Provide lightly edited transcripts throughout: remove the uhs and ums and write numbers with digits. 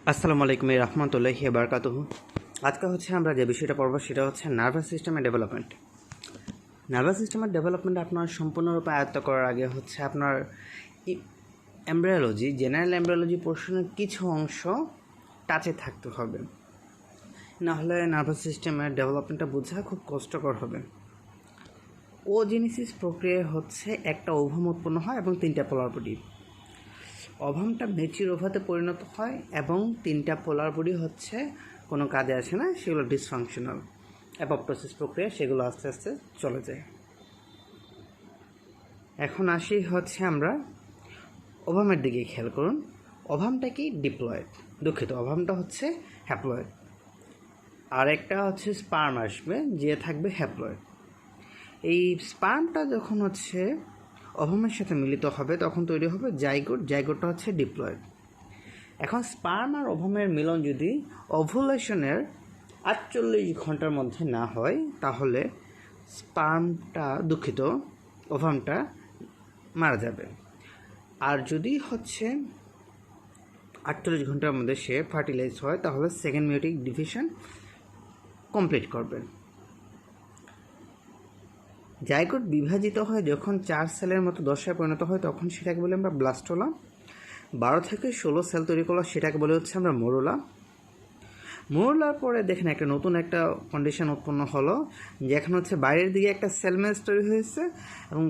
আসসালামু আলাইকুম রহমতুল্লাহি বারকাতুহু। আজকে আমরা যে বিষয়টা পড়ব সেটা হচ্ছে নার্ভাস সিস্টেমের ডেভেলপমেন্ট। নার্ভাস সিস্টেমের ডেভেলপমেন্ট আপনার সম্পূর্ণরূপে আয়ত্ত করার আগে আপনার এমব্রায়োলজি, জেনারেল এমব্রায়োলজি পোর্শনের কিছু অংশ টাচে থাকতে হবে, নাহলে নার্ভাস সিস্টেমের ডেভেলপমেন্টটা বোঝা খুব কষ্টকর হবে। ওজেনেসিস প্রক্রিয়া একটা ওভাম উৎপন্ন হয় এবং 3টা পোলার বডি। ওভামটা ম্যাচিউর ওভাতে পরিণত হয় এবং 3টা পোলার বডি কোনো কাজে আসে না, সেগুলো ডিসফাংশনাল। অ্যাপপ্টোসিস প্রক্রিয়া সেগুলো আস্তে আস্তে চলে যায়। এখন আসি আমরা ওভামের দিকে খেয়াল করুন। ওভামটা কি? ডিপ্লয়েড। ওভামটা হ্যাপ্লয়েড। আর একটা স্পার্ম আসবে, যে থাকবে হ্যাপ্লয়েড। এই স্পার্মটা যখন ওভামের সাথে মিলিত হবে তখন তৈরি হবে জাইগোট। জাইগোটটা ডিপ্লয়েড। এখন স্পার্ম আর ওভামের মিলন যদি ওভুলেশনের 48 ঘন্টার মধ্যে না হয় তাহলে ওভামটা মারা যাবে। আর যদি 48 ঘন্টার মধ্যে সে ফার্টিলাইজ হয় তাহলে সেকেন্ড মিওটিক ডিভিশন কমপ্লিট করবে। জাইগোট বিভাজিত হয় যখন 4 সেলের মতো দশায় পরিণত হয় তখন সেটাকে বলে আমরা ব্লাস্টোলা। 12 থেকে 16 সেল তৈরি করলে সেটাকে বলে আমরা মোরোলা। মোরোলার পরে দেখেন নতুন একটা কন্ডিশন উৎপন্ন হলো, যেখানে বাইরের দিকে একটা সেলমেস তৈরি হয়েছে এবং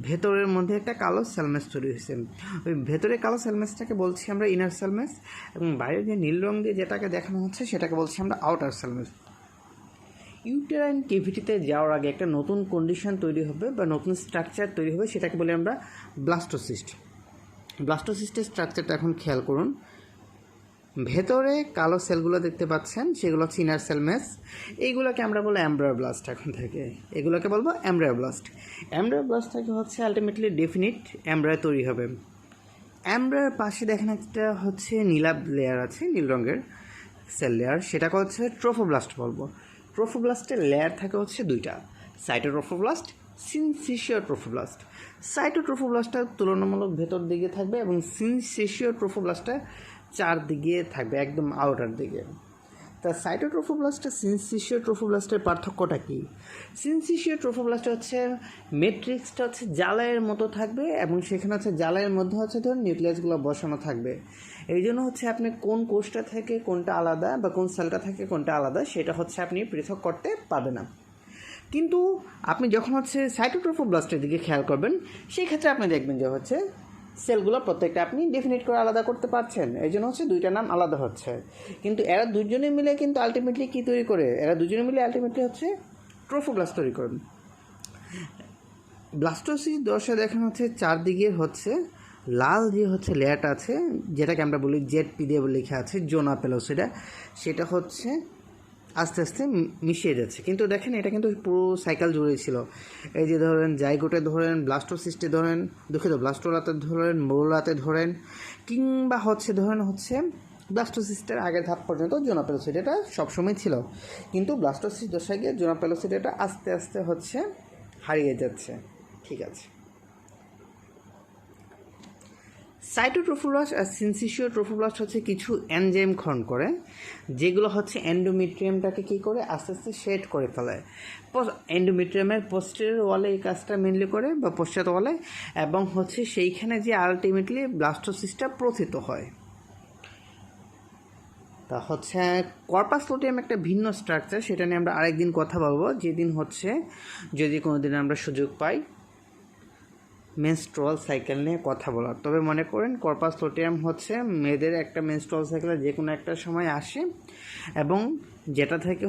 ভেতরের মধ্যে একটা কালো সেলমেস তৈরি হয়েছে। ওই ভেতরে কালো সেলমেসটাকে বলছি আমরা ইনার সেলমেস, এবং বাইরের যে নীল রং দিয়ে যেটাকে দেখানো হচ্ছে সেটাকে বলছি আমরা আউটার সেলমেস। ইউটেরাইন কেভিটিতে যাওয়ার আগে একটা নতুন কন্ডিশন তৈরি হবে বা নতুন স্ট্রাকচার তৈরি হবে, সেটাকে বলে আমরা ব্লাস্টোসিস্ট। ব্লাস্টোসিস্টের স্ট্রাকচারটা এখন খেয়াল করুন। ভেতরে কালো সেলগুলো দেখতে পাচ্ছেন, সেগুলো ইনার সেলমেস। এইগুলোকে আমরা বলবো অ্যামব্রায়োব্লাস্ট। এখন থেকে এগুলোকে বলবো অ্যামব্রায়োব্লাস্ট। অ্যামব্রায়োব্লাস্ট থেকে আলটিমেটলি ডেফিনিট অ্যামব্রায়ো তৈরি হবে। অ্যামব্রায়োর পাশে দেখেন একটা নীলাভ লেয়ার আছে, নীল রঙের সেল লেয়ার, সেটাকে ট্রোফোব্লাস্ট বলবো। ট্রোফোব্লাস্টের লেয়ার থাকে 2টা, সাইটোট্রোফোব্লাস্ট, সিনসিশিও ট্রোফোব্লাস্ট। সাইটোট্রোফোব্লাস্টটা তুলনামূলক ভেতর দিকে থাকবে এবং সিনসিশিও ট্রোফোব্লাস্টটা চারদিকে থাকবে, একদম আউটার দিকে। তা সাইটোট্রোফোব্লাস্ট আর সিনসিশিও ট্রোফোব্লাস্টের পার্থক্যটা কী? সিনসিশিও ট্রোফোব্লাস্টটা মেট্রিক্সটা জালের মতো থাকবে এবং সেখানে জালের মধ্যে ধরুন নিউক্লিয়াসগুলো বসানো থাকবে। এই জন্য আপনি কোন কোষটা থেকে কোনটা আলাদা বা কোন সেলটা থেকে কোনটা আলাদা সেটা আপনি পৃথক করতে পারবেন না। কিন্তু আপনি যখন সাইটোট্রোফোব্লাস্টের দিকে খেয়াল করবেন, সেই ক্ষেত্রে আপনি দেখবেন যে সেলগুলো প্রত্যেকটা আপনি ডেফিনিট করে আলাদা করতে পারছেন। এই জন্য 2টা নাম আলাদা হচ্ছে। কিন্তু এরা দুজনে মিলে কিন্তু আলটিমেটলি কী তৈরি করে? এরা দুজনে মিলে আলটিমেটলি ট্রোফোব্লাস্ট তৈরি করে। ব্লাস্টোসিস দশা দেখেন চারদিকে লাল যে লেয়ারটা আছে, যেটাকে আমরা বলি জেড-পি দিয়ে লেখা আছে, জোনা পেলোসিডা, সেটা আস্তে আস্তে মিশিয়ে যাচ্ছে। কিন্তু দেখেন এটা কিন্তু পুরো সাইকেল জুড়ে ছিল। এই যে ধরেন জাইগোটে ধরেন, ব্লাস্টোসিস্টে ধরেন, ব্লাস্টোলাতে ধরেন, মোরোলাতে ধরেন, কিংবা ধরেন ব্লাস্টোসিস্টের আগের ধাপ পর্যন্ত জোনা পেলোসিডাটা সবসময় ছিল। কিন্তু ব্লাস্টোসিস দশায় গিয়ে জোনা পেলোসিডাটা আস্তে আস্তে হারিয়ে যাচ্ছে। ঠিক আছে। সাইটোট্রোফোব্লাস্ট আর সিনসিশিও ট্রোফোব্লাস্ট কিছু এনজাইম ক্ষরণ করে, যেগুলো এন্ডোমেট্রিয়ামটাকে কী করে আস্তে আস্তে শেড করে ফেলে। এন্ডোমেট্রিয়ামের পোস্টেরিয়র ওয়ালে এই কাজটা মেনলি করে, বা পশ্চাৎ ওয়ালে, এবং সেইখানে যে আলটিমেটলি ব্লাস্টোসিসটা প্রথিত হয়। তা কর্পাস লুটিয়াম একটা ভিন্ন স্ট্রাকচার, সেটা নিয়ে আমরা আরেকদিন কথা বলবো, যেদিন যদি কোনো দিন আমরা সুযোগ পাই মেনস্ট্রুয়াল সাইকেল নিয়ে কথা বলার। তবে মনে করেন কর্পাস লুটিয়াম মেয়েদের একটা মেনস্ট্রুয়াল সাইকেলে যে কোনো একটা সময় আসে এবং যেটা থেকে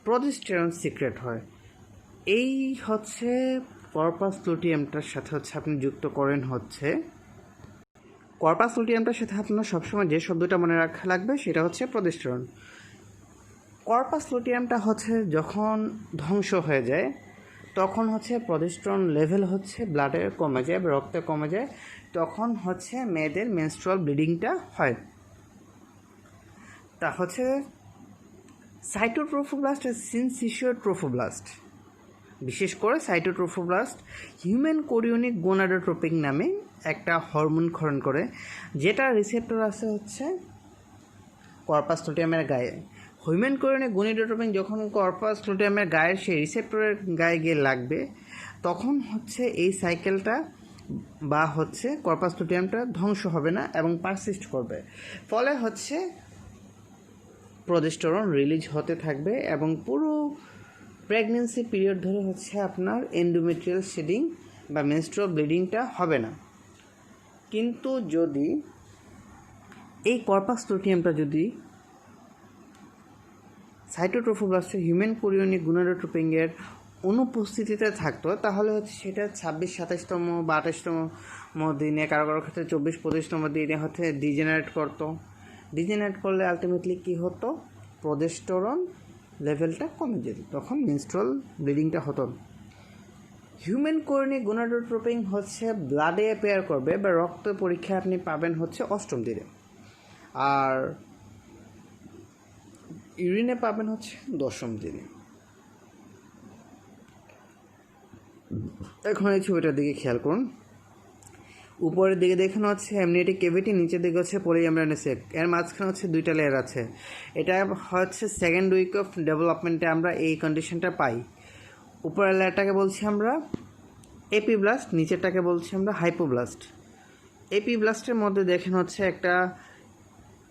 প্রজেস্টেরন সিক্রেট হয়। এই কর্পাস লুটিয়ামটার সাথে আপনি যুক্ত করেন কর্পাস লুটিয়ামটার সাথে আপনার সবসময় যে শব্দটা মনে রাখা লাগবে সেটা প্রজেস্টেরন। কর্পাস লুটিয়ামটা যখন ধ্বংস হয়ে যায় তখন প্রজেস্টেরন লেভেল ব্লাডে কমে যায় বা রক্তে কমে যায়, তখন মেয়েদের মেনস্ট্রুয়াল ব্লিডিংটা হয়। তা সাইটোট্রোফোব্লাস্ট আর সিনসিশিও ট্রোফোব্লাস্ট, বিশেষ করে সাইটোট্রোফোব্লাস্ট হিউম্যান কোরিওনিক গোনাডোট্রোপিক নামে একটা হরমোন ক্ষরণ করে, যেটা রিসেপ্টর আছে কর্পাস লুটিয়ামের গায়ে। হিউম্যান কোরিয়নে গনিডোট্রপিন যখন কর্পাস লুটিয়ামের গায়ের সেই রিসেপ্টরের গায়ে গিয়ে লাগবে, তখন হচ্ছে এই সাইকেলটা বা হচ্ছে কর্পাস লুটিয়ামটা ধ্বংস হবে না এবং পারসিস্ট করবে। ফলে হচ্ছে প্রজেস্টেরন রিলিজ হতে থাকবে এবং পুরো প্রেগনেন্সি পিরিয়ড ধরে হচ্ছে আপনার এন্ডোমেট্রিয়াল শেডিং বা মেনস্ট্রুয়াল ব্লিডিংটা হবে না। কিন্তু যদি এই কর্পাস লুটিয়ামটা যদি সাইটোট্রোফোব্লাস্টের হিউম্যান কোরিয়নিক গনাডোট্রোপিনের অনুপস্থিতিতে থাকতো, তাহলে হচ্ছে সেটা 26-27তম বা 28তম দিনে, কারো কারো ক্ষেত্রে 24-25তম দিনে হচ্ছে ডিজেনারেট করতো। ডিজেনারেট করলে আলটিমেটলি কী হতো, প্রজেস্টেরন লেভেলটা কমে যেত, তখন মেনস্ট্রুয়াল ব্লিডিংটা হতো। হিউম্যান কোরিয়নিক গনাডোট্রোপিন হচ্ছে ব্লাডে অ্যাপিয়ার করবে বা রক্ত পরীক্ষায় আপনি পাবেন হচ্ছে 8ম দিনে, আর ইউরিনে পাবেন হচ্ছে 10ম দিনে। এখন এই ছবিটার দিকে খেয়াল করুন। উপরের দিকে দেখানো হচ্ছে অ্যামনিওটিক ক্যাভিটি, নিচের দিকে হচ্ছে পলিমেমব্রেনাস সেক, এর মাঝখানে হচ্ছে 2টা লেয়ার আছে। এটা হচ্ছে 2nd উইক অফ ডেভেলপমেন্টে আমরা এই কন্ডিশনটা পাই। উপরের লেয়ারটাকে বলছি আমরা এপিব্লাস্ট, নিচেরটাকে বলছি আমরা হাইপোব্লাস্ট। এপিব্লাস্টের মধ্যে দেখেন হচ্ছে একটা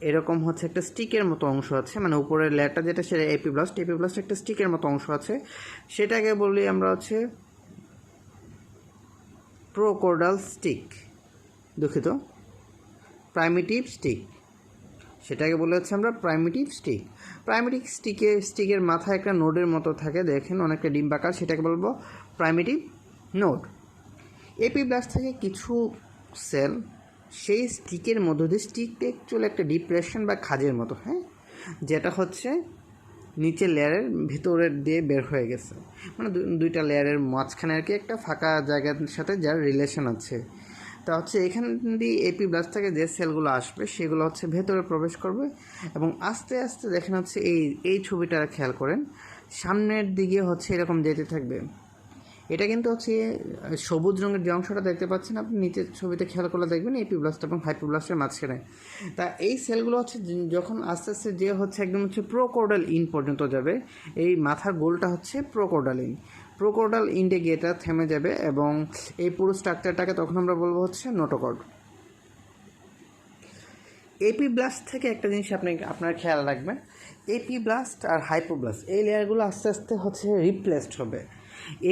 এরকম হচ্ছে একটা স্টিকের মতো অংশ আছে, মানে উপরের লেয়ারটা যেটা সেটা এপিব্লাস্ট। এপিব্লাস্ট একটা স্টিকের মতো অংশ আছে, সেটাকে বলি আমরা হচ্ছে প্রোকোডাল স্টিক, দুঃখিত, প্রাইমিটিভ স্টিক, সেটাকে বলে হচ্ছে আমরা প্রাইমিটিভ স্টিক। প্রাইমিটিভ স্টিকের মাথায় একটা নোডের মতো থাকে, দেখেন অনেকটা ডিম্বাকার, সেটাকে বলবো প্রাইমিটিভ নোড। এপিব্লাস্ট থেকে কিছু সেল সেই স্টিকের মধ্য দিয়ে, স্টিকটা অ্যাকচুয়ালি একটা ডিপ্রেশন বা খাঁজের মতো, হ্যাঁ, যেটা হচ্ছে নিচের লেয়ারের ভিতরের দিয়ে বের হয়ে গেছে, মানে 2টা লেয়ারের মাঝখানে আর কি একটা ফাঁকা জায়গার সাথে যার রিলেশন আছে। তা হচ্ছে এখান দিয়ে এপিব্লাস্ট থেকে যে সেলগুলো আসবে সেগুলো হচ্ছে ভেতরে প্রবেশ করবে এবং আস্তে আস্তে দেখেন হচ্ছে এই ছবিটা খেয়াল করেন, সামনের দিকে হচ্ছে এরকম যেতে থাকবে। এটা কিন্তু হচ্ছে সবুজ রঙের যে অংশটা দেখতে পাচ্ছেন আপনি নিচের ছবিতে খেয়াল করলে দেখবেন এপিব্লাস্ট এবং হাইপোব্লাস্টের মাঝখানে। তা এই সেলগুলো হচ্ছে যখন আস্তে আস্তে যে হচ্ছে একদম হচ্ছে প্রোকোডাল ইন পর্যন্ত যাবে, এই মাথার গোলটা হচ্ছে প্রোকোডাল ইন, প্রোকোডাল ইনডে গিয়ে এটা থেমে যাবে এবং এই পুরো স্ট্রাকচারটাকে তখন আমরা বলবো হচ্ছে নোটোকর্ড। এপিব্লাস্ট থেকে একটা জিনিস আপনার খেয়াল রাখবেন, এপিব্লাস্ট আর হাইপোব্লাস্ট এই লেয়ারগুলো আস্তে আস্তে হচ্ছে রিপ্লেসড হবে।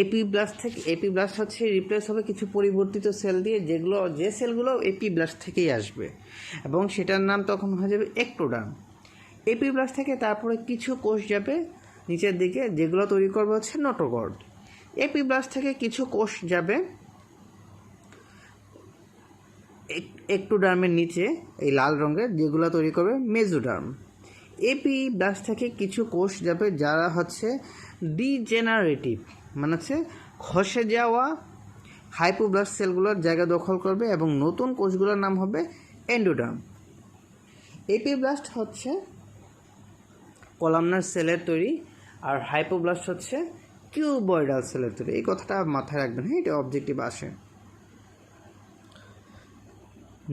এপিব্লাস্ট হচ্ছে রিপ্লেস হবে কিছু পরিবর্তিত সেল দিয়ে, যে সেলগুলো এপিব্লাস্ট থেকেই আসবে এবং সেটার নাম তখন হয়ে যাবে এক্টোডার্ম। এপিব্লাস্ট থেকে তারপরে কিছু কোষ যাবে নিচের দিকে, যেগুলো তৈরি করবে হচ্ছে নোটোকর্ড। এপিব্লাস্ট থেকে কিছু কোষ যাবে এক্টোডার্মের নিচে এই লাল রঙের, যেগুলো তৈরি করবে মেজোডার্ম। এপিব্লাস্ট থেকে কিছু কোষ যাবে যারা হচ্ছে ডিজেনারেটিভ, মানে হচ্ছে খসে যাওয়া হাইপোব্লাস্ট সেলগুলোর জায়গা দখল করবে এবং নতুন কোষগুলোর নাম হবে এন্ডোডার্ম। এপিব্লাস্ট হচ্ছে কলামনার সেলের তৈরি আর হাইপোব্লাস্ট হচ্ছে কিউবয়েডাল সেলের তৈরি। এই কথাটা মাথায় রাখবেন, হ্যাঁ, এটা অবজেক্টিভ আসে।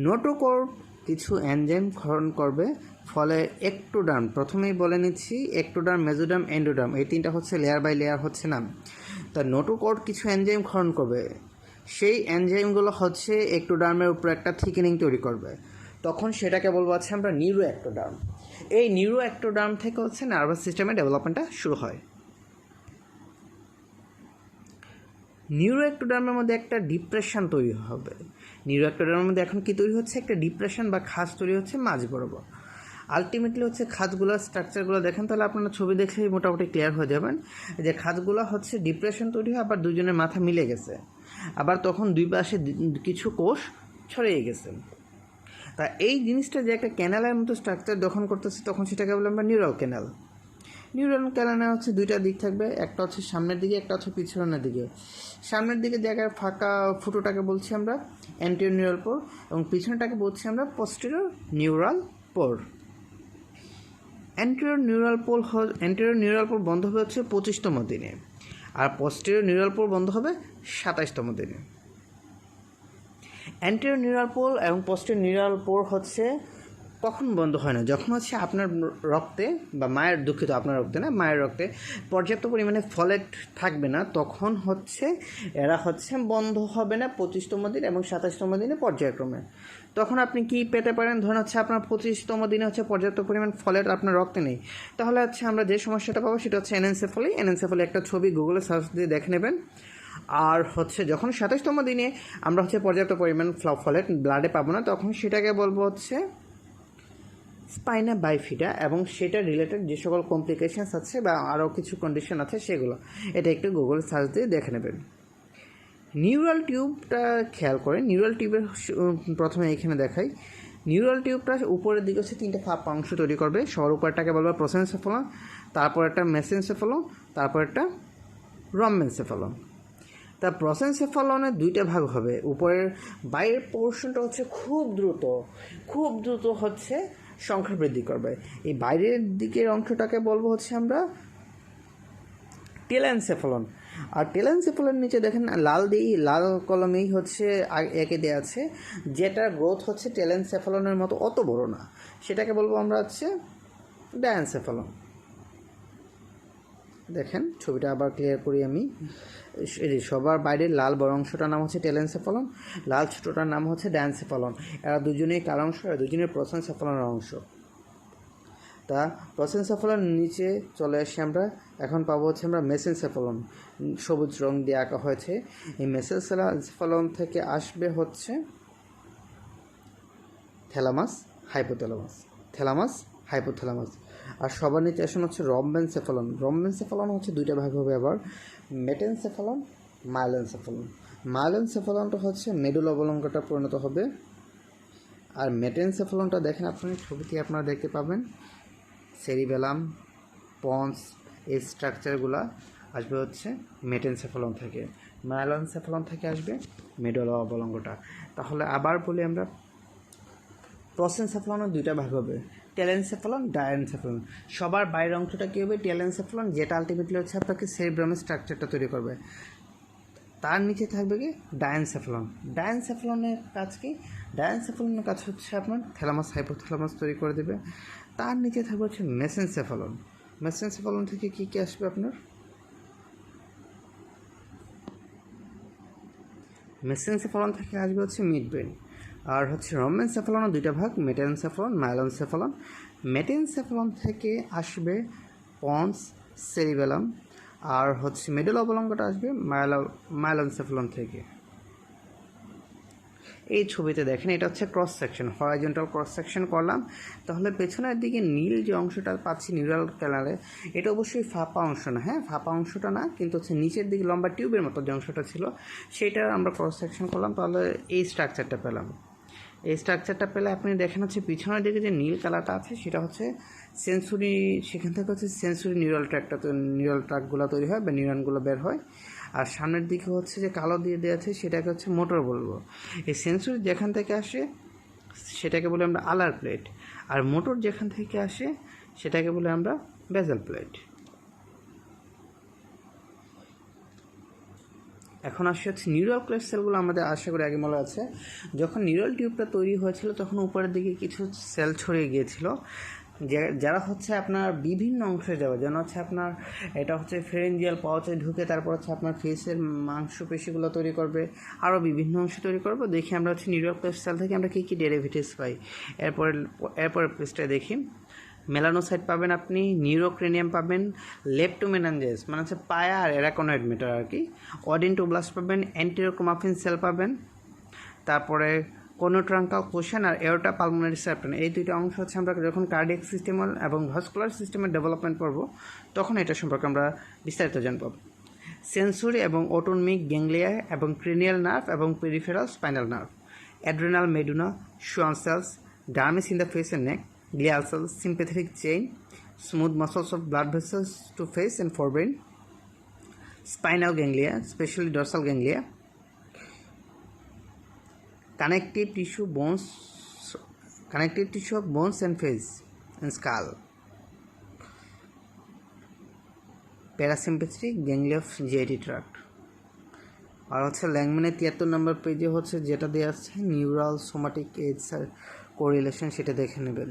নোটোকর্ড কিছু এনজাইম ক্ষরণ করবে, ফলে এক্টোডার্ম, প্রথমেই বলে নিচ্ছি এক্টোডার্ম, মেজোডার্ম, এন্ডোডার্ম, এই 3টা হচ্ছে লেয়ার বাই লেয়ার হচ্ছে নাম। তা নোটোকর্ড কিছু এনজাইম ক্ষরণ করবে, সেই এনজাইমগুলো হচ্ছে এক্টোডার্মের উপর একটা থিকেনিং তৈরি করবে, তখন সেটাকে বলবো হচ্ছে আমরা নিউরো এক্টোডার্ম। এই নিউরো এক্টোডার্ম থেকে হচ্ছে নার্ভাস সিস্টেমের ডেভেলপমেন্টটা শুরু হয়। নিউরো এক্টোডার্মের মধ্যে একটা ডিপ্রেশন তৈরি হবে। নিউরো এক্টোডার্মের মধ্যে এখন কি তৈরি হচ্ছে, একটা ডিপ্রেশন বা খাঁজ তৈরি হচ্ছে মাঝ বরাবর। আলটিমেটলি হচ্ছে খাঁজগুলোর স্ট্রাকচারগুলো দেখেন, তাহলে আপনারা ছবি দেখলেই মোটামুটি ক্লিয়ার হয়ে যাবেন যে খাঁজগুলো হচ্ছে ডিপ্রেশন তৈরি হয়, আবার দুজনের মাথা মিলে গেছে, আবার তখন দুই পাশে কিছু কোষ ছড়িয়ে গেছে। তা এই জিনিসটা যে একটা ক্যানালের মতো স্ট্রাকচার দখল করতেছে, তখন সেটাকে বলে আমরা নিউরাল ক্যানাল। নিউরাল ক্যানালে হচ্ছে 2টা দিক থাকবে, একটা হচ্ছে সামনের দিকে, একটা হচ্ছে পিছনের দিকে। সামনের দিকে জায়গায় ফাঁকা ফুটোটাকে বলছি আমরা অ্যান্টেরিয়র নিউরাল পোর এবং পিছনটাকে বলছি আমরা পস্টেরিয়র নিউরাল পোর। অ্যান্টেরিয়র নিউরাল পোর বন্ধ হবে হচ্ছে 25তম দিনে, আর পস্টেরিয়র নিউরাল পোর বন্ধ হবে 27তম দিনে। অ্যান্টেরিয়র নিউরাল পোর এবং পস্টেরিয়র নিউরাল পোর হচ্ছে কখন বন্ধ হয় না, যখন হচ্ছে আপনার রক্তে বা মায়ের, দুঃখিত আপনার রক্তে না, মায়ের রক্তে পর্যাপ্ত পরিমাণে ফলেট থাকবে না, তখন হচ্ছে এরা হচ্ছে বন্ধ হবে না 25তম দিন এবং 27তম দিনে পর্যায়ক্রমে। তখন আপনি কি পেতে পারেন, ধরুন হচ্ছে আপনার 25তম দিনে হচ্ছে পর্যাপ্ত পরিমাণ ফলেট আপনার রক্তে নেই, তাহলে হচ্ছে আমরা যে সমস্যাটা পাবো সেটা হচ্ছে অ্যানেনসেফালি। অ্যানেনসেফালি একটা ছবি গুগলে সার্চ দিয়ে দেখে নেবেন। আর হচ্ছে যখন 27তম দিনে আমরা হচ্ছে পর্যাপ্ত পরিমাণ ফলেট ব্লাডে পাবো না, তখন সেটাকে বলবো হচ্ছে স্পাইনা বাইফিডা, এবং সেটা রিলেটেড যে সকল কমপ্লিকেশানস আছে বা আরও কিছু কন্ডিশন আছে সেগুলো, এটা একটু গুগল সার্চ দিয়ে দেখে নেবেন। নিউরাল টিউবটা খেয়াল করেন, নিউরাল টিউবের প্রথমে এখানে দেখাই। নিউরাল টিউবটা উপরের দিকে হচ্ছে 3টে ফাঁপা অংশ তৈরি করবে। সবার উপরটাকে বলবো প্রোসেনসেফালন, তারপর একটা মেসেনসেফালন, তারপর একটা রম্বেনসেফালন। তা প্রোসেনসেফালনের 2টা ভাগ হবে। উপরের বাইরের পোর্শনটা হচ্ছে খুব দ্রুত হচ্ছে সংখ্যা বৃদ্ধি করবে। এই বাইরের দিকের অংশটাকে বলবো হচ্ছে আমরা টেলেনসেফালন। আর টেলেনসেফালন নিচে দেখেন লাল কলমেই হচ্ছে একে দেওয়া আছে, যেটা গ্রোথ হচ্ছে টেলেনসেফালনের মতো অত বড় না, সেটাকে বলবো আমরা হচ্ছে ডায়ানসেফালন। দেখেন ছবিটা আবার ক্লিয়ার করি আমি। সবার বাইরের লাল বড় অংশটার নাম হচ্ছে টেলেনসেফালন, লাল ছোটোটার নাম হচ্ছে ডায়ানসেফালন। এরা দুজনেই কার অংশ? এরা দুজনেই প্রোসেনসেফালনের অংশ। তা প্রোসেনসেফালন নিচে চলে আসি আমরা, এখন পাবো হচ্ছে আমরা মেসেনসেফালন, সবুজ রং দিয়ে আঁকা হয়েছে। এই মেসেনসেফালন থেকে আসবে হচ্ছে থ্যালামাস হাইপোথ্যালামাস। আর সবার নিচে আসুন হচ্ছে রম্বেনসেফালন হচ্ছে 2টা ভাগ হবে আবার, মেটেনসেফালন, মাইলেনসেফালনটা হচ্ছে মেডুল অবলঙ্গটা পরিণত হবে। আর মেটেনসেফালনটা দেখেন আপনি ছবিতে আপনারা দেখতে পাবেন, সেরিবেলাম, পন্স, এই স্ট্রাকচারগুলো আসবে হচ্ছে মেটেনসেফালন থেকে। মাইলেনসেফালন থেকে আসবে মেডুলা অবলঙ্গটা। তাহলে আবার বলি আমরা, প্রোসেনসেফালনের 2টা ভাগ হবে, টেলেনসেফালন, ডায়ানসেফালন। সবার বাইরের অংশটা কী হবে? টেলেনসেফালন, যেটা আলটিমেটলি হচ্ছে আপনাকে সেরিব্রামের স্ট্রাকচারটা তৈরি করবে। তার নিচে থাকবে কি? ডায়ানসেফালনের কাজ কি? ডায়ানসেফালনের কাজ হচ্ছে আপনার থ্যালামাস হাইপোথ্যালামাস তৈরি করে দেবে। তার নিচে থাকবে হচ্ছে মেসেনসেফালন থেকে কী কী আসবে আপনার? মেসেনসেফালন থেকে আসবে হচ্ছে মিড ব্রেন। আর হচ্ছে রম্বেনসেফালনের 2টা ভাগ, মেটেনসেফালন, মেটেনসেফালন থেকে আসবে পন্স, সেরিবেলাম। আর হচ্ছে মিডল অবলঙ্গটা আসবে মাইলেনসেফালন থেকে। এই ছবিতে দেখেন এটা হচ্ছে cross section, horizontal cross section করলাম। তাহলে পেছনের দিকে নীল যে অংশটা পাচ্ছি নিউরাল ক্যানালে, এটা অবশ্যই ফাঁপা অংশ না, হ্যাঁ ফাঁপা অংশটা না, কিন্তু হচ্ছে নিচের দিকে লম্বা টিউবের মতো যে অংশটা ছিল সেটা আমরা ক্রস সেকশন করলাম, তাহলে এই স্ট্রাকচারটা পেলাম। এই স্ট্রাকচারটা পেলে আপনি দেখেন হচ্ছে পিছনের দিকে যে নীল কালারটা আছে সেটা হচ্ছে সেন্সরি, সেখান থেকে হচ্ছে সেন্সরি নিউরাল ট্র্যাকগুলো তৈরি হয় বা নিউরনগুলো বের হয়। আর সামনের দিকে হচ্ছে যে কালো দিয়ে দেওয়া আছে সেটাকে হচ্ছে মোটর বলবো। এই সেন্সরি যেখান থেকে আসে সেটাকে বলে আমরা আলার প্লেট, আর মোটর যেখান থেকে আসে সেটাকে বলে আমরা বেজাল প্লেট। এখন আসছে হচ্ছে নিউরাল ক্লেফট সেলগুলো আমাদের আশা করি আগে মনে আছে। যখন নিউরাল টিউবটা তৈরি হয়েছিল তখন উপরের দিকে কিছু সেল ছড়িয়ে গিয়েছিল, যারা হচ্ছে আপনার বিভিন্ন অংশে যাবে, যেন হচ্ছে আপনার এটা হচ্ছে ফেরেঞ্জিয়াল পাউচে ঢুকে তারপর হচ্ছে আপনার ফেসের মাংসপেশিগুলো তৈরি করবে, আরও বিভিন্ন অংশ তৈরি করবে। দেখি আমরা হচ্ছে নিউরাল ক্লেফট সেল থেকে আমরা কী কী ডেরিভেটিভস পাই। এরপরের পেজটায় দেখি, মেলানোসাইট পাবেন আপনি, নিউরোক্রেনিয়াম পাবেন, লেপ্টোমেনাঞ্জেস মানে হচ্ছে পায়া আর এরাকোনয়েড মেটার আর কি, অডিনটোব্লাস্ট পাবেন, অ্যান্টেরোক্রোমাফিন সেল পাবেন, তারপরে কোনোট্রাঙ্কাল কোষেন আর এওরটা পালমোনারি সেপ্টেন। এই 2টা অংশ হচ্ছে আমরা যখন কার্ডিয়াক সিস্টেম এবং ভাস্কুলার সিস্টেমের ডেভেলপমেন্ট করব তখন এটা সম্পর্কে আমরা বিস্তারিত জানব। সেন্সরি এবং অটোনমিক গ্যাংলিয়া এবং ক্রেনিয়াল নার্ভ এবং peripheral spinal nerve, adrenal medulla, Schwann cells, dermis in the face and neck, glial cells, sympathetic chain, smooth muscles of blood vessels to face and forebrain, spinal ganglia, especially dorsal ganglia, connective tissue of bones and face and skull, parasympathetic ganglia of GIT tract। আর হচ্ছে ল্যাংম্যানের 73 নম্বর পেজে হচ্ছে যেটা দেওয়া আছে neural somatic age correlation সেটা দেখে নেবেন।